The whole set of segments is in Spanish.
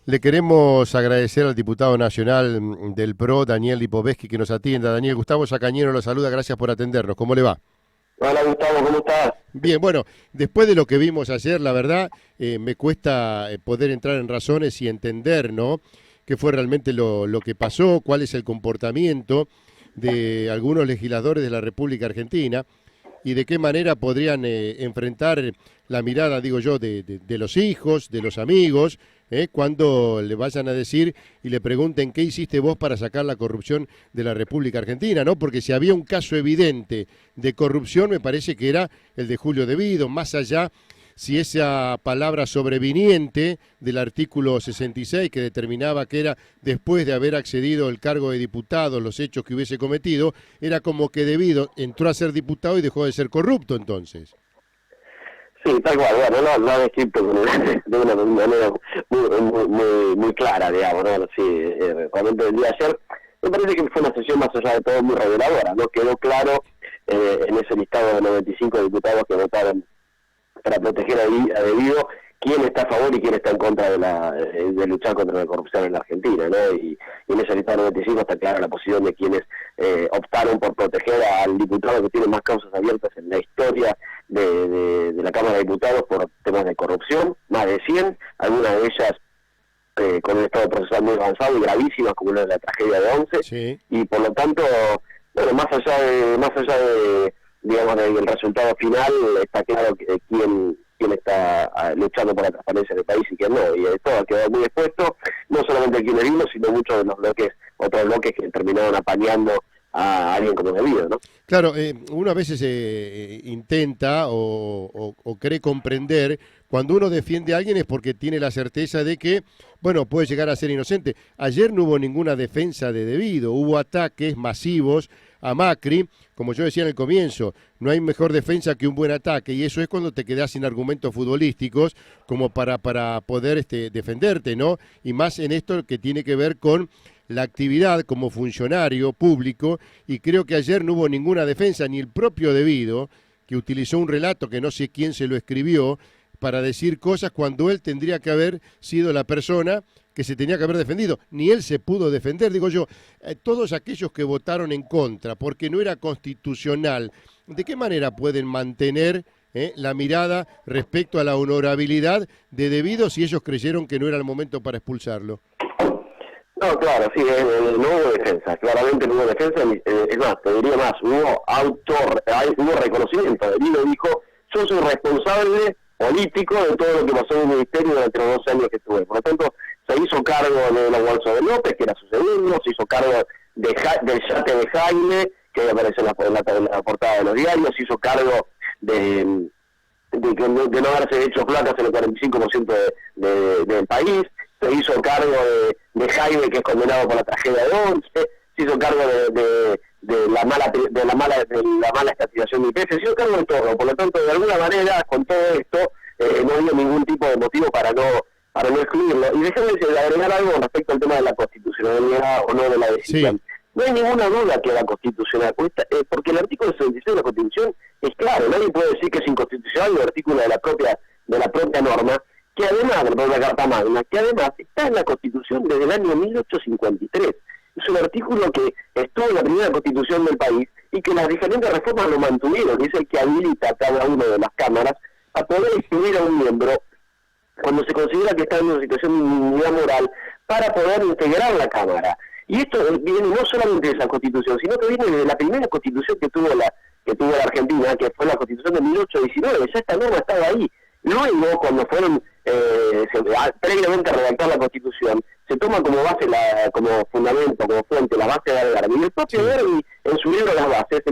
Le queremos agradecer al diputado nacional del PRO, Daniel Lipovetsky, que nos atienda. Daniel, Gustavo Sacañero lo saluda, gracias por atendernos. ¿Cómo le va? Hola Gustavo, ¿cómo estás? Bien, bueno, después de lo que vimos ayer, la verdad, me cuesta poder entrar en razones y entender, ¿no? ¿Qué fue realmente lo que pasó? ¿Cuál es el comportamiento de algunos legisladores de la República Argentina? Y de qué manera podrían enfrentar la mirada, digo yo, de los hijos, de los amigos, cuando le vayan a decir y le pregunten qué hiciste vos para sacar la corrupción de la República Argentina, ¿no? Porque si había un caso evidente de corrupción, me parece que era el de Julio De Vido, más allá si esa palabra sobreviniente del artículo 66 que determinaba que era después de haber accedido al cargo de diputado los hechos que hubiese cometido, era como que De Vido entró a ser diputado y dejó de ser corrupto entonces. Sí, tal cual, bueno, lo ha descrito de una manera muy clara, digamos, ¿no? Sí, realmente el día de ayer, me parece que fue una sesión más allá de todo muy reveladora, ¿no? Quedó claro en ese listado de 95 diputados que votaron para proteger a De Vido quién está a favor y quién está en contra de luchar contra la corrupción en la Argentina, ¿no? Y en ese listado 95 está clara la posición de quienes optaron por proteger al diputado que tiene más causas abiertas en la historia de la Cámara de Diputados por temas de corrupción, más de 100, algunas de ellas con un estado procesal muy avanzado y gravísimas, como la tragedia de Once, Sí. y por lo tanto, bueno, más allá de digamos, del resultado final, está claro quién está luchando por la transparencia del país y quién no, y esto ha quedado muy expuesto, no solamente quienes vimos, sino muchos de los bloques, otros bloques que terminaron apañando a alguien como De Vido, ¿no? Claro, uno a veces intenta o cree comprender cuando uno defiende a alguien es porque tiene la certeza de que, bueno, puede llegar a ser inocente. Ayer no hubo ninguna defensa de De Vido, hubo ataques masivos a Macri, como yo decía en el comienzo, no hay mejor defensa que un buen ataque y eso es cuando te quedás sin argumentos futbolísticos como para poder defenderte, ¿no? Y más en esto que tiene que ver con la actividad como funcionario público y creo que ayer no hubo ninguna defensa, ni el propio De Vido, que utilizó un relato que no sé quién se lo escribió para decir cosas cuando él tendría que haber sido la persona que se tenía que haber defendido. Ni él se pudo defender, digo yo. Todos aquellos que votaron en contra porque no era constitucional, ¿de qué manera pueden mantener la mirada respecto a la honorabilidad de Vido si ellos creyeron que no era el momento para expulsarlo? No, claro, sí, no hubo defensa, claramente no hubo defensa, es más, te diría más, hubo reconocimiento. De Vido dijo, yo soy responsable político de todo lo que pasó en el ministerio durante los 2 años que estuve. Por lo tanto, se hizo cargo de los bolsos de López, que era su segundo, se hizo cargo del yate de Jaime, que aparece en la portada de los diarios, se hizo cargo de no haberse hecho placas en el 45% del país, se hizo cargo de Jaime, que es condenado por la tragedia de Once, se hizo cargo de la mala estatización de IPF, se hizo cargo de todo. Por lo tanto, de alguna manera, con todo esto, no había ningún tipo de motivo para no excluirlo. Y déjame agregar algo respecto al tema de la constitucionalidad o no de la decisión. Sí. No hay ninguna duda que era constitucional, porque el artículo 66 de la Constitución es claro, nadie puede decir que es inconstitucional el artículo de la propia norma, que además de la propia Carta Magna, que además está en la Constitución desde el año 1853. Es un artículo que estuvo en la primera Constitución del país y que las diferentes reformas lo mantuvieron, y es el que habilita a cada una de las cámaras a poder excluir a un miembro cuando se considera que está en una situación de inmunidad moral para poder integrar la Cámara. Y esto viene no solamente de esa Constitución, sino que viene de la primera Constitución que tuvo la Argentina, que fue la Constitución de 1819, ya esta norma estaba ahí. Luego, cuando fueron previamente a redactar la Constitución, se toma como base, como fundamento, como fuente, la base de Algarve. Y el propio Algarve, en su libro Las Bases,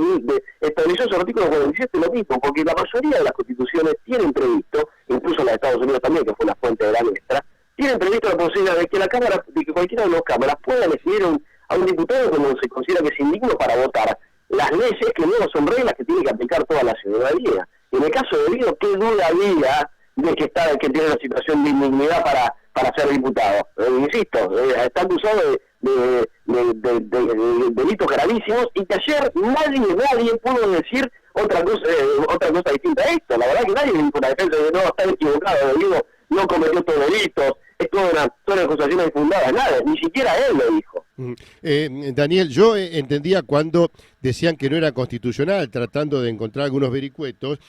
estableció su artículo 47 lo mismo, porque la mayoría de las constituciones tienen previsto, incluso la de Estados Unidos también, que fue la fuente de la nuestra, tienen previsto la posibilidad de que la Cámara, de que cualquiera de las cámaras pueda elegir a un diputado cuando se considera que es indigno para votar las leyes que luego son reglas que tiene que aplicar toda la ciudadanía. En el caso de Vido, ¿qué duda había de que tiene una situación de indignidad para ser diputado? Insisto, está acusado de delitos gravísimos y que ayer nadie pudo decir otra cosa distinta a esto. La verdad que nadie dijo una defensa de no, está equivocado, Vido no cometió estos delitos, es toda una acusación infundada, nada, ni siquiera él lo dijo. Daniel, yo entendía cuando decían que no era constitucional, tratando de encontrar algunos vericuetos,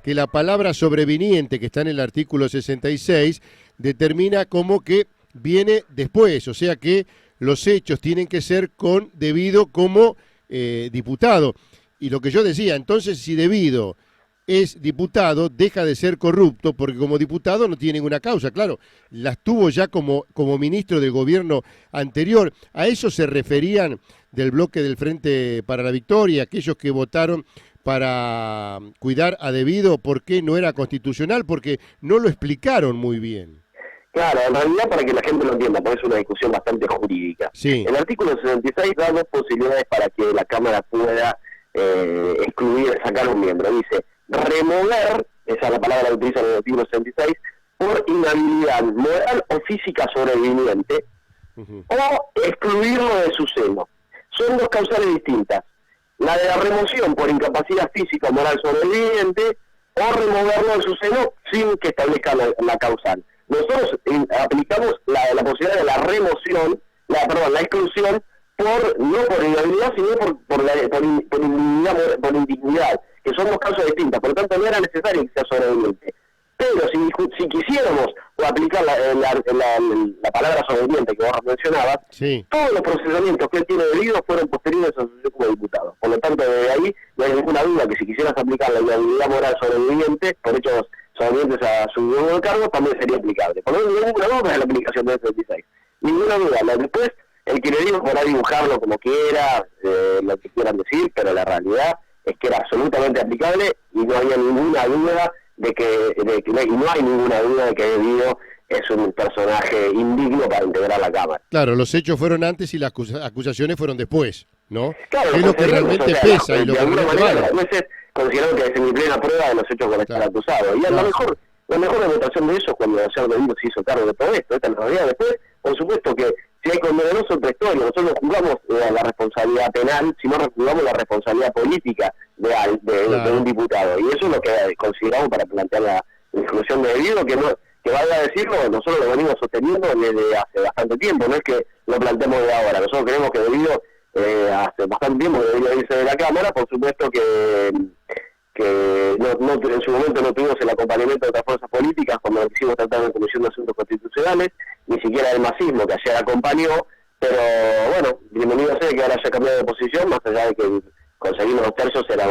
que la palabra sobreviniente que está en el artículo 66 determina como que viene después, o sea que los hechos tienen que ser con debido como diputado. Y lo que yo decía, entonces si debido es diputado, deja de ser corrupto, porque como diputado no tiene ninguna causa. Claro, las tuvo ya como ministro del gobierno anterior. ¿A eso se referían del bloque del Frente para la Victoria, aquellos que votaron para cuidar a debido? ¿Por qué no era constitucional? Porque no lo explicaron muy bien. Claro, en realidad para que la gente lo entienda, porque es una discusión bastante jurídica. Sí. El artículo 66 da dos posibilidades para que la Cámara pueda excluir, sacar un miembro. Dice, remover, esa es la palabra que utiliza en el artículo 66, por inhabilidad moral o física sobreviviente, o excluirlo de su seno. Son dos causales distintas. La de la remoción por incapacidad física o moral sobreviviente, o removerlo de su seno sin que establezca la causal. Nosotros aplicamos la posibilidad de la remoción, la exclusión, no por inhabilidad, sino por indignidad, que son dos causas distintas, por lo tanto no era necesario que sea sobreviviente. Pero si quisiéramos aplicar la palabra sobreviviente que vos mencionabas, sí, todos los procesamientos que él tiene debido fueron posteriores a su sucesión como diputado. Por lo tanto, desde ahí no hay ninguna duda que si quisieras aplicar la inhabilidad moral sobreviviente por hechos sobrevivientes a su nuevo cargo, también sería aplicable. Por lo tanto, ninguna duda es la aplicación del 36. Ninguna duda. Después, el que le digo podrá dibujarlo como quiera, lo que quieran decir, pero la realidad es que era absolutamente aplicable y no había ninguna duda y no hay ninguna duda de que Debido es un personaje indigno para integrar la Cámara. Claro, los hechos fueron antes y las acusaciones fueron después, ¿no? Claro, es lo que realmente pesa y lo que realmente vale. A veces consideraron que es mi plena prueba de los hechos con estar acusado. Y a lo mejor, la mejor demostración de eso es cuando el señor Debido se hizo cargo de todo esto. Esta es la realidad. Después, por supuesto que si hay condenados otra historia. Nosotros no jugamos la responsabilidad penal, sino jugamos la responsabilidad política de un diputado. Y eso es lo que consideramos para plantear la exclusión de Debido, que vaya a decirlo, nosotros lo venimos sosteniendo desde hace bastante tiempo, no es que lo planteemos de ahora. Nosotros creemos que Debido hace bastante tiempo que debería irse de la Cámara. Por supuesto que en su momento no tuvimos el acompañamiento de otras fuerzas políticas cuando lo quisimos tratar en la Comisión de Asuntos Constitucionales, ni siquiera el masismo que ayer acompañó, pero bueno, bienvenido sea que ahora haya cambiado de posición, más allá de que conseguir los tercios era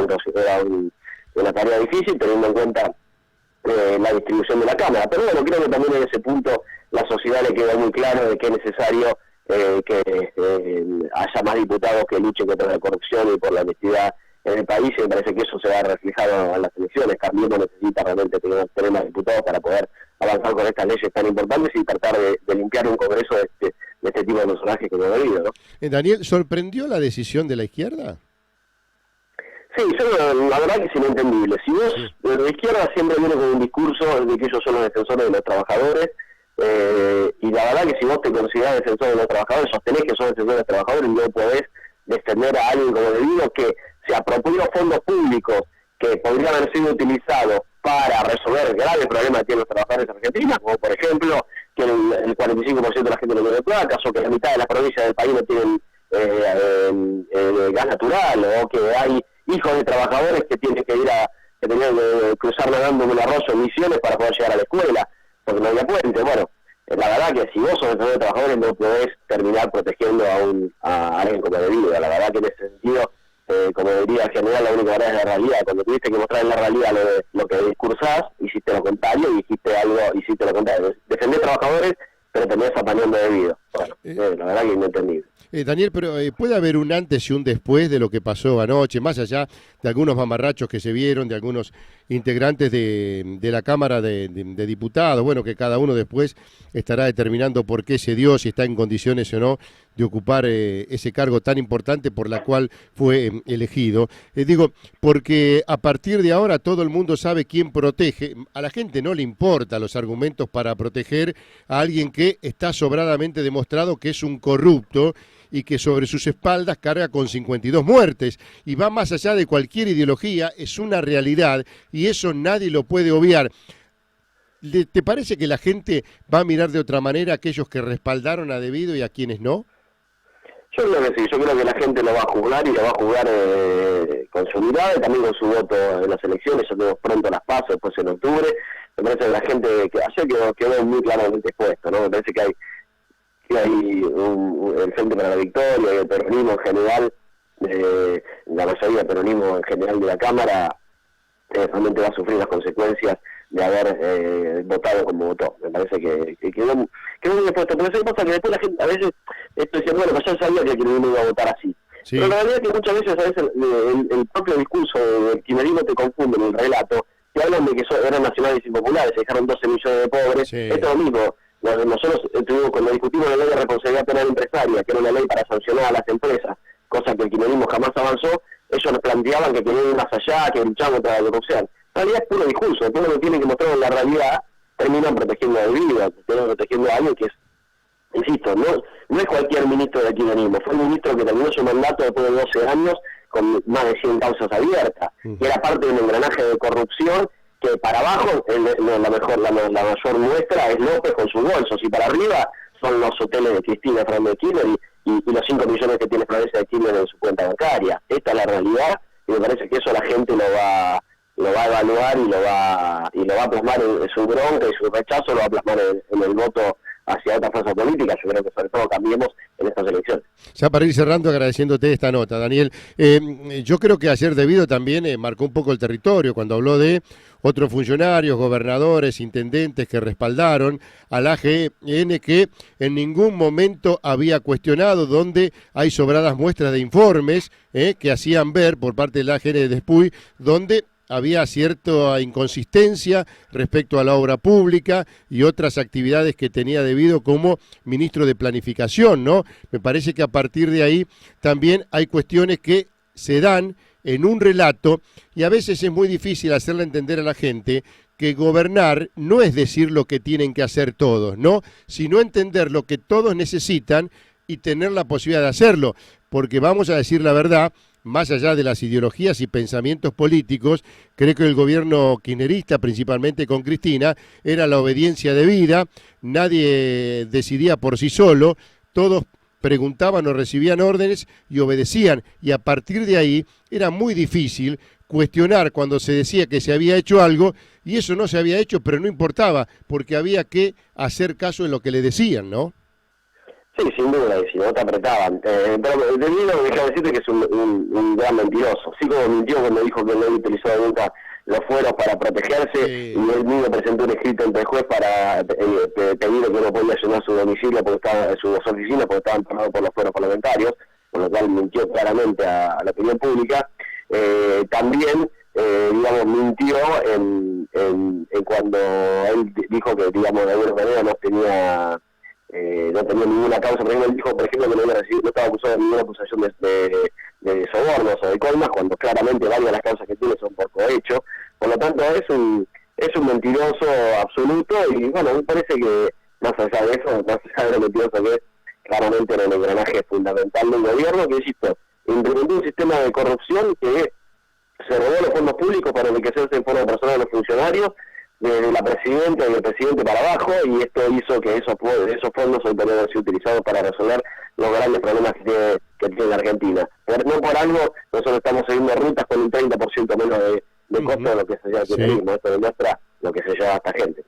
una tarea difícil, teniendo en cuenta la distribución de la Cámara. Pero bueno, creo que también en ese punto la sociedad le quedó muy claro de que es necesario que haya más diputados que luchen contra la corrupción y por la honestidad en el país, y me parece que eso se va reflejado en las elecciones. Cambiemos necesita realmente tener más diputados para poder avanzar con estas leyes tan importantes y tratar de limpiar un Congreso de este tipo de personajes que no ha habido, ¿no? Daniel, ¿sorprendió la decisión de la izquierda? Sí, la verdad que es inentendible. Si vos, de la izquierda siempre viene con un discurso de que ellos son los defensores de los trabajadores, y la verdad que si vos te considerás defensor de los trabajadores, sostenés que sos defensor de los trabajadores y no podés defender a alguien como Debido que se apropió fondos públicos que podrían haber sido utilizados para resolver graves problemas que tienen los trabajadores argentinos, como por ejemplo que el 45% de la gente no tiene placas, o que la mitad de las provincias del país no tienen gas natural, o que hay hijos de trabajadores que tienen que tenían que cruzar nadando en un arroyo en Misiones para poder llegar a la escuela, porque no había puente. Bueno, la verdad que si vos sos defensor de trabajadores no podés terminar protegiendo a alguien como Debido. La verdad que en ese sentido, como diría el general, la única verdad es la realidad. Cuando tuviste que mostrar en la realidad lo que discursás, hiciste lo contrario y hiciste lo contrario. Defendés trabajadores, pero terminás apañando Debido. Bueno, la verdad que es inentendible. Daniel, pero ¿puede haber un antes y un después de lo que pasó anoche, más allá de algunos mamarrachos que se vieron, de algunos integrantes de la Cámara de Diputados? Bueno, que cada uno después estará determinando por qué se dio, si está en condiciones o no de ocupar ese cargo tan importante por la cual fue elegido. Digo, porque a partir de ahora todo el mundo sabe quién protege. A la gente no le importa los argumentos para proteger a alguien que está sobradamente demostrado que es un corrupto y que sobre sus espaldas carga con 52 muertes, y va más allá de cualquier ideología, es una realidad, y eso nadie lo puede obviar. ¿te parece que la gente va a mirar de otra manera a aquellos que respaldaron a Devido y a quienes no? Yo creo que sí, yo creo que la gente lo va a juzgar y lo va a juzgar con su mirada y también con su voto en las elecciones. Ya tenemos pronto las PASO, después en octubre. Me parece que la gente que ayer quedó muy claramente expuesto, ¿no? Me parece que hay el Frente para la Victoria y el peronismo en general, la mayoría del peronismo en general de la Cámara, realmente va a sufrir las consecuencias de haber votado como votó. Me parece que quedó muy expuesto. Pero eso pasa que después la gente a veces dice, bueno, pues ya sabía que el kirchnerismo iba a votar así. Sí. Pero la realidad es que muchas veces a veces el propio discurso del kirchnerismo te confunde en el relato, que hablan de que eran nacionales y populares, se dejaron 12 millones de pobres. Sí. Esto es lo mismo. Nosotros cuando discutimos la ley de responsabilidad penal empresaria, que era una ley para sancionar a las empresas, cosa que el kirchnerismo jamás avanzó, ellos nos planteaban que querían ir más allá, que luchaban contra la corrupción. En realidad es puro discurso, después lo que tienen que mostrar en la realidad, terminan protegiendo a vida, terminan protegiendo a alguien que es, insisto, no es cualquier ministro del kirchnerismo, fue el ministro que terminó su mandato después de 12 años con más de 100 causas abiertas, que era parte de un engranaje de corrupción que para abajo la mayor muestra es López con sus bolsos, y para arriba son los hoteles de Cristina Fernández de Kirchner y los 5 millones que tiene Florencia de Kirchner en su cuenta bancaria. Esta es la realidad y me parece que eso la gente lo va a evaluar y lo va a plasmar en su bronca y su rechazo lo va a plasmar en el voto hacia otra fuerza política. Yo creo que sobre todo cambiemos en estas elecciones. Ya para ir cerrando, agradeciéndote esta nota, Daniel, yo creo que ayer Devido también marcó un poco el territorio cuando habló de otros funcionarios, gobernadores, intendentes que respaldaron al AGN, que en ningún momento había cuestionado, donde hay sobradas muestras de informes que hacían ver por parte del AGN de Despuy, donde había cierta inconsistencia respecto a la obra pública y otras actividades que tenía Devido como ministro de Planificación, ¿no? Me parece que a partir de ahí también hay cuestiones que se dan en un relato y a veces es muy difícil hacerle entender a la gente que gobernar no es decir lo que tienen que hacer todos, ¿no? Sino entender lo que todos necesitan y tener la posibilidad de hacerlo, porque vamos a decir la verdad, más allá de las ideologías y pensamientos políticos, creo que el gobierno kirchnerista, principalmente con Cristina, era la obediencia debida, nadie decidía por sí solo, todos preguntaban o recibían órdenes y obedecían, y a partir de ahí era muy difícil cuestionar cuando se decía que se había hecho algo, y eso no se había hecho, pero no importaba, porque había que hacer caso en lo que le decían, ¿no? Sí, sin duda, y si no te apretaban. Pero Devido, déjame decirte que es un gran mentiroso. Sí, como mintió cuando dijo que no utilizó nunca los fueros para protegerse, sí. Y él mismo presentó un escrito ante el juez para pedir que no podía llenar su domicilio, sus oficinas, porque estaban pagados por los fueros parlamentarios, con lo cual mintió claramente a la opinión pública. También, mintió en cuando él dijo que, de alguna manera no tenía ninguna causa. Por ejemplo, él dijo, por ejemplo, que no estaba acusado de ninguna acusación de sobornos o de coimas, cuando claramente varias de las causas que tiene son por cohecho. Por lo tanto, es un mentiroso absoluto y, bueno, me parece que, más allá de eso, más allá de lo mentiroso que es, claramente era un engranaje fundamental del gobierno, que, insisto, implementó un sistema de corrupción que se robó los fondos públicos para enriquecerse en forma personal de los funcionarios, de la presidenta y del presidente para abajo, y esto hizo que esos fondos hoy podrían haber sido utilizados para resolver los grandes problemas que tiene la Argentina. Pero no por algo nosotros estamos siguiendo rutas con un 30% menos de costo de lo que se lleva el kirchnerismo. Esto demuestra lo que se lleva a esta gente.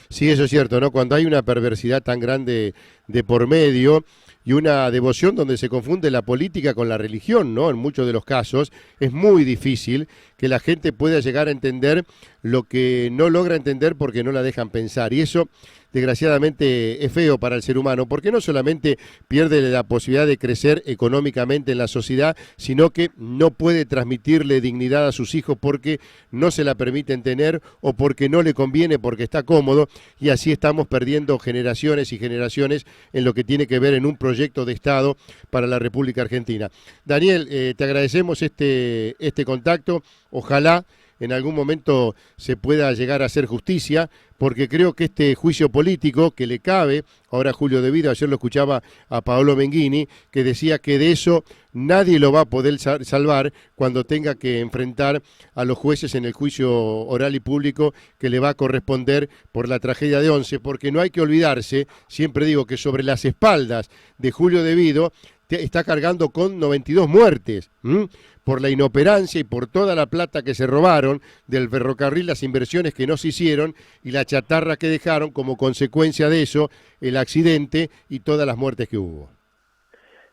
Sí, eso es cierto, ¿no? Cuando hay una perversidad tan grande de por medio y una devoción donde se confunde la política con la religión, ¿no? En muchos de los casos es muy difícil que la gente pueda llegar a entender lo que no logra entender porque no la dejan pensar. Y eso, desgraciadamente, es feo para el ser humano, porque no solamente pierde la posibilidad de crecer económicamente en la sociedad, sino que no puede transmitirle dignidad a sus hijos porque no se la permiten tener o porque no le conviene, porque está cómodo, y así estamos perdiendo generaciones y generaciones en lo que tiene que ver en un proyecto de Estado para la República Argentina. Daniel, te agradecemos este contacto. Ojalá en algún momento se pueda llegar a hacer justicia, porque creo que este juicio político que le cabe ahora a Julio De Vido, ayer lo escuchaba a Paolo Menghini, que decía que de eso nadie lo va a poder salvar cuando tenga que enfrentar a los jueces en el juicio oral y público que le va a corresponder por la tragedia de Once, porque no hay que olvidarse, siempre digo que sobre las espaldas de Julio De Vido está cargando con 92 muertes, por la inoperancia y por toda la plata que se robaron del ferrocarril, las inversiones que no se hicieron y la chatarra que dejaron como consecuencia de eso, el accidente y todas las muertes que hubo.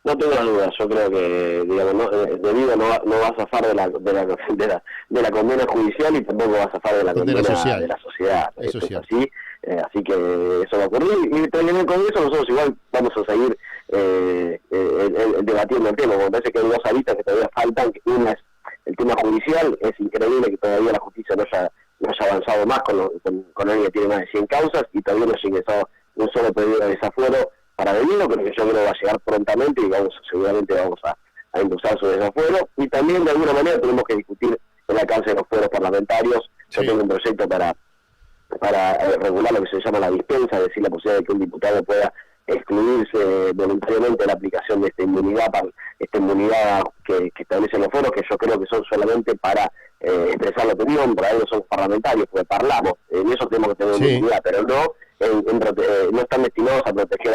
No tengo dudas, yo creo que, digamos, De Vido no va a zafar de la condena judicial y tampoco va a zafar de la condena social. De la sociedad. Eso es así, así que eso va a ocurrir. Y también con eso nosotros igual vamos a seguir debatiendo el tema. Me parece que hay dos aristas que todavía faltan. Una es el tema judicial. Es increíble que todavía la justicia no haya avanzado más con alguien que tiene más de 100 causas y todavía no se ha ingresado un solo pedido de desafuero para De Vido, que yo creo que va a llegar prontamente y seguramente vamos a impulsar su desafuero. Y también de alguna manera tenemos que discutir el alcance de los fueros parlamentarios. Yo tengo un proyecto para regular lo que se llama la dispensa, es decir, la posibilidad de que un diputado pueda excluirse voluntariamente de la aplicación de esta inmunidad que establecen los fueros, que yo creo que son solamente para expresar la opinión, para ellos son parlamentarios, porque parlamos, en eso tenemos que tener inmunidad, pero no están destinados a proteger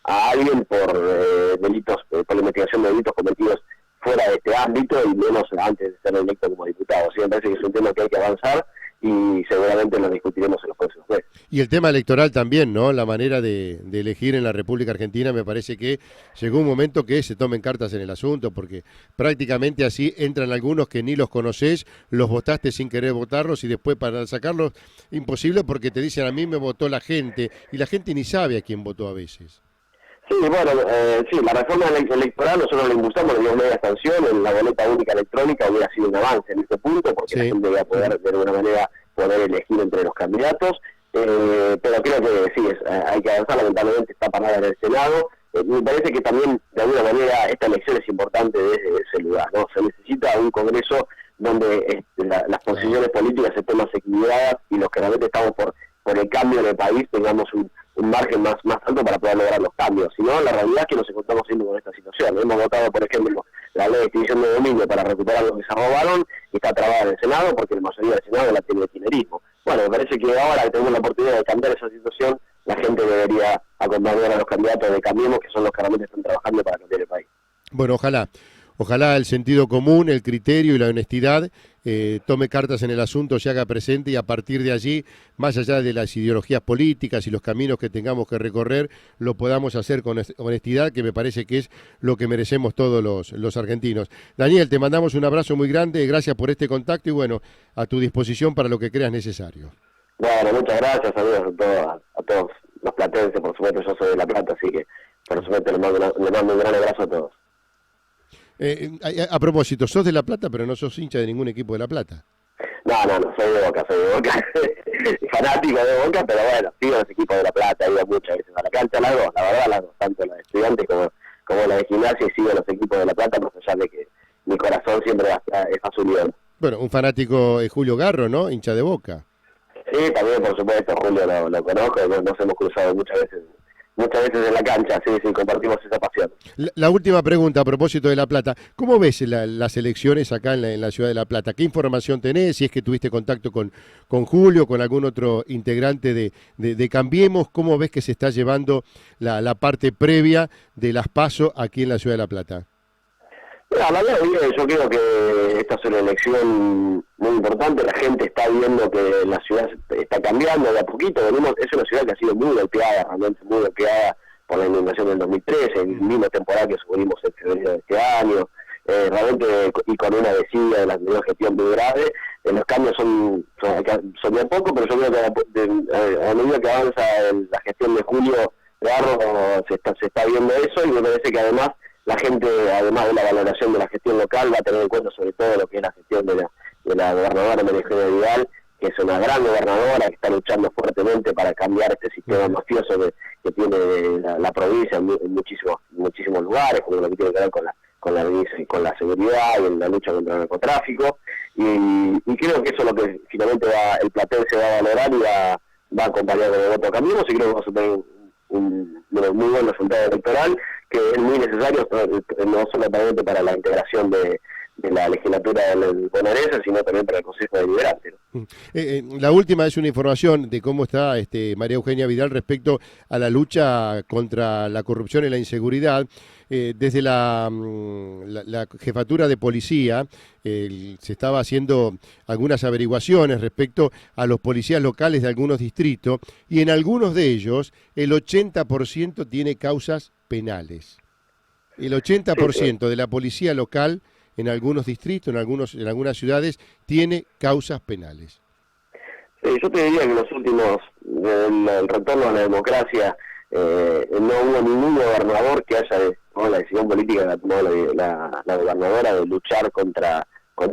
a alguien por delitos, por la investigación de delitos cometidos fuera de este ámbito y menos antes de ser electo como diputado. Así me parece que es un tema que hay que avanzar y seguramente lo discutiremos en los próximos meses. Y el tema electoral también, ¿no? La manera de elegir en la República Argentina, me parece que llegó un momento que se tomen cartas en el asunto, porque prácticamente así entran algunos que ni los conocés, los votaste sin querer votarlos y después para sacarlos imposible porque te dicen a mí me votó la gente y la gente ni sabe a quién votó a veces. Sí, bueno, la reforma electoral nosotros la impulsamos, le dimos media sanción, en la boleta única electrónica hubiera sido un avance en este punto, porque la gente iba a poder, de alguna manera, poder elegir entre los candidatos, pero creo que sí, hay que avanzar, lamentablemente está parada en el Senado. Me parece que también, de alguna manera, esta elección es importante desde ese lugar, ¿no? Se necesita un Congreso donde las posiciones políticas estén más equilibradas y los que realmente estamos por el cambio en el país tengamos un margen más alto para poder lograr los cambios. Si no, la realidad es que nos encontramos siendo con esta situación. Hemos votado, por ejemplo, la ley de extinción de dominio para recuperar lo que se robaron y está trabada en el Senado porque la mayoría del Senado la tiene de kirchnerismo. Bueno, me parece que ahora que tenemos la oportunidad de cambiar esa situación, la gente debería acompañar a los candidatos de Cambiemos, que son los que realmente están trabajando para cambiar el país. Bueno, ojalá el sentido común, el criterio y la honestidad tome cartas en el asunto, se haga presente y a partir de allí, más allá de las ideologías políticas y los caminos que tengamos que recorrer, lo podamos hacer con honestidad, que me parece que es lo que merecemos todos los argentinos. Daniel, te mandamos un abrazo muy grande, gracias por este contacto y bueno, a tu disposición para lo que creas necesario. Bueno, muchas gracias, saludos a todos los platenses, por supuesto yo soy de La Plata, así que por supuesto le mando un gran abrazo a todos. A propósito, sos de La Plata, pero no sos hincha de ningún equipo de La Plata. No, soy de Boca. Fanático de Boca, pero bueno, sigo los equipos de La Plata, he ido muchas veces a la cancha, las dos, tanto la de Estudiantes como la de Gimnasia, y sigo los equipos de La Plata, más allá de que mi corazón siempre es azul y verde. Bueno, un fanático es Julio Garro, ¿no? Hincha de Boca. Sí, también, por supuesto, Julio lo conozco, nos hemos cruzado muchas veces en la cancha, sí, compartimos esa pasión. La última pregunta a propósito de La Plata. ¿Cómo ves las elecciones acá en la ciudad de La Plata? ¿Qué información tenés? Si es que tuviste contacto con Julio, con algún otro integrante de Cambiemos, ¿cómo ves que se está llevando la parte previa de las PASO aquí en la ciudad de La Plata? La verdad, yo creo que esta es una elección muy importante, la gente está viendo que la ciudad está cambiando de a poquito, es una ciudad que ha sido muy golpeada, realmente muy golpeada por la inundación del 2013, el mismo temporal que sufrimos en febrero de este año, realmente y con una desidia de la gestión muy grave, los cambios son de a poco, pero yo creo que a medida que avanza la gestión de Julio Garro se está viendo eso y me parece que además la gente, además de la valoración de la gestión local, va a tener en cuenta sobre todo lo que es la gestión de la gobernadora María Eugenia Vidal, que es una gran gobernadora que está luchando fuertemente para cambiar este sistema mafioso que tiene la provincia en muchísimos lugares, como lo que tiene que ver con con la seguridad y en la lucha contra el narcotráfico, y creo que eso es lo que finalmente el Platense va a valorar y va a acompañar con el voto Cambiemos, y creo que vamos a tener un muy buen resultado electoral, que es muy necesario, no solamente para la integración de la legislatura bonaerense, sino también para el Consejo Deliberante, ¿no? La última es una información de cómo está María Eugenia Vidal respecto a la lucha contra la corrupción y la inseguridad. Desde la jefatura de policía se estaba haciendo algunas averiguaciones respecto a los policías locales de algunos distritos, y en algunos de ellos el 80% tiene causas penales. El 80% de la policía local en algunos distritos, en algunas ciudades, tiene causas penales. Sí, yo te diría que en los últimos, el retorno a la democracia, no hubo ningún gobernador que haya tomado la decisión política que ha tomado la gobernadora de luchar contra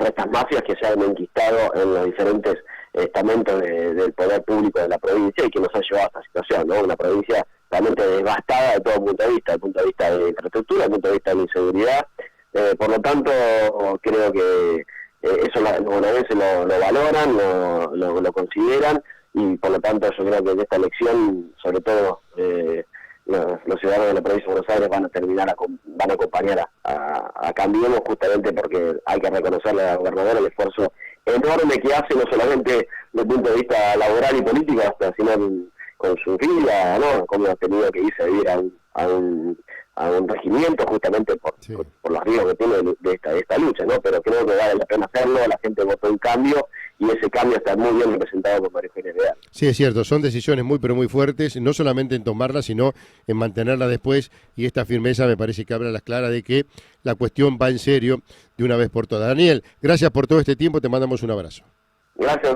estas mafias que se han enquistado en los diferentes estamentos del poder público de la provincia y que nos han llevado a esta situación, ¿no? Una provincia realmente devastada de todo punto de vista, desde el punto de vista de infraestructura, desde el punto de vista de la inseguridad. Por lo tanto, creo que eso los bonaerenses lo valoran, lo consideran, y por lo tanto yo creo que en esta elección, sobre todo los ciudadanos de la provincia de Buenos Aires van a acompañar a Cambiemos, justamente porque hay que reconocerle a la gobernadora el esfuerzo enorme que hace, no solamente desde el punto de vista laboral y político, sino con su vida, ¿no? Como ha tenido que irse a vivir a un regimiento justamente por los riesgos que tiene de esta lucha, ¿no? Pero creo que vale la pena hacerlo, la gente votó un cambio y ese cambio está muy bien representado por María Eugenia Vidal. Sí, es cierto, son decisiones muy pero muy fuertes, no solamente en tomarlas, sino en mantenerlas después, y esta firmeza me parece que habla a las claras de que la cuestión va en serio de una vez por todas. Daniel, gracias por todo este tiempo, te mandamos un abrazo. Gracias,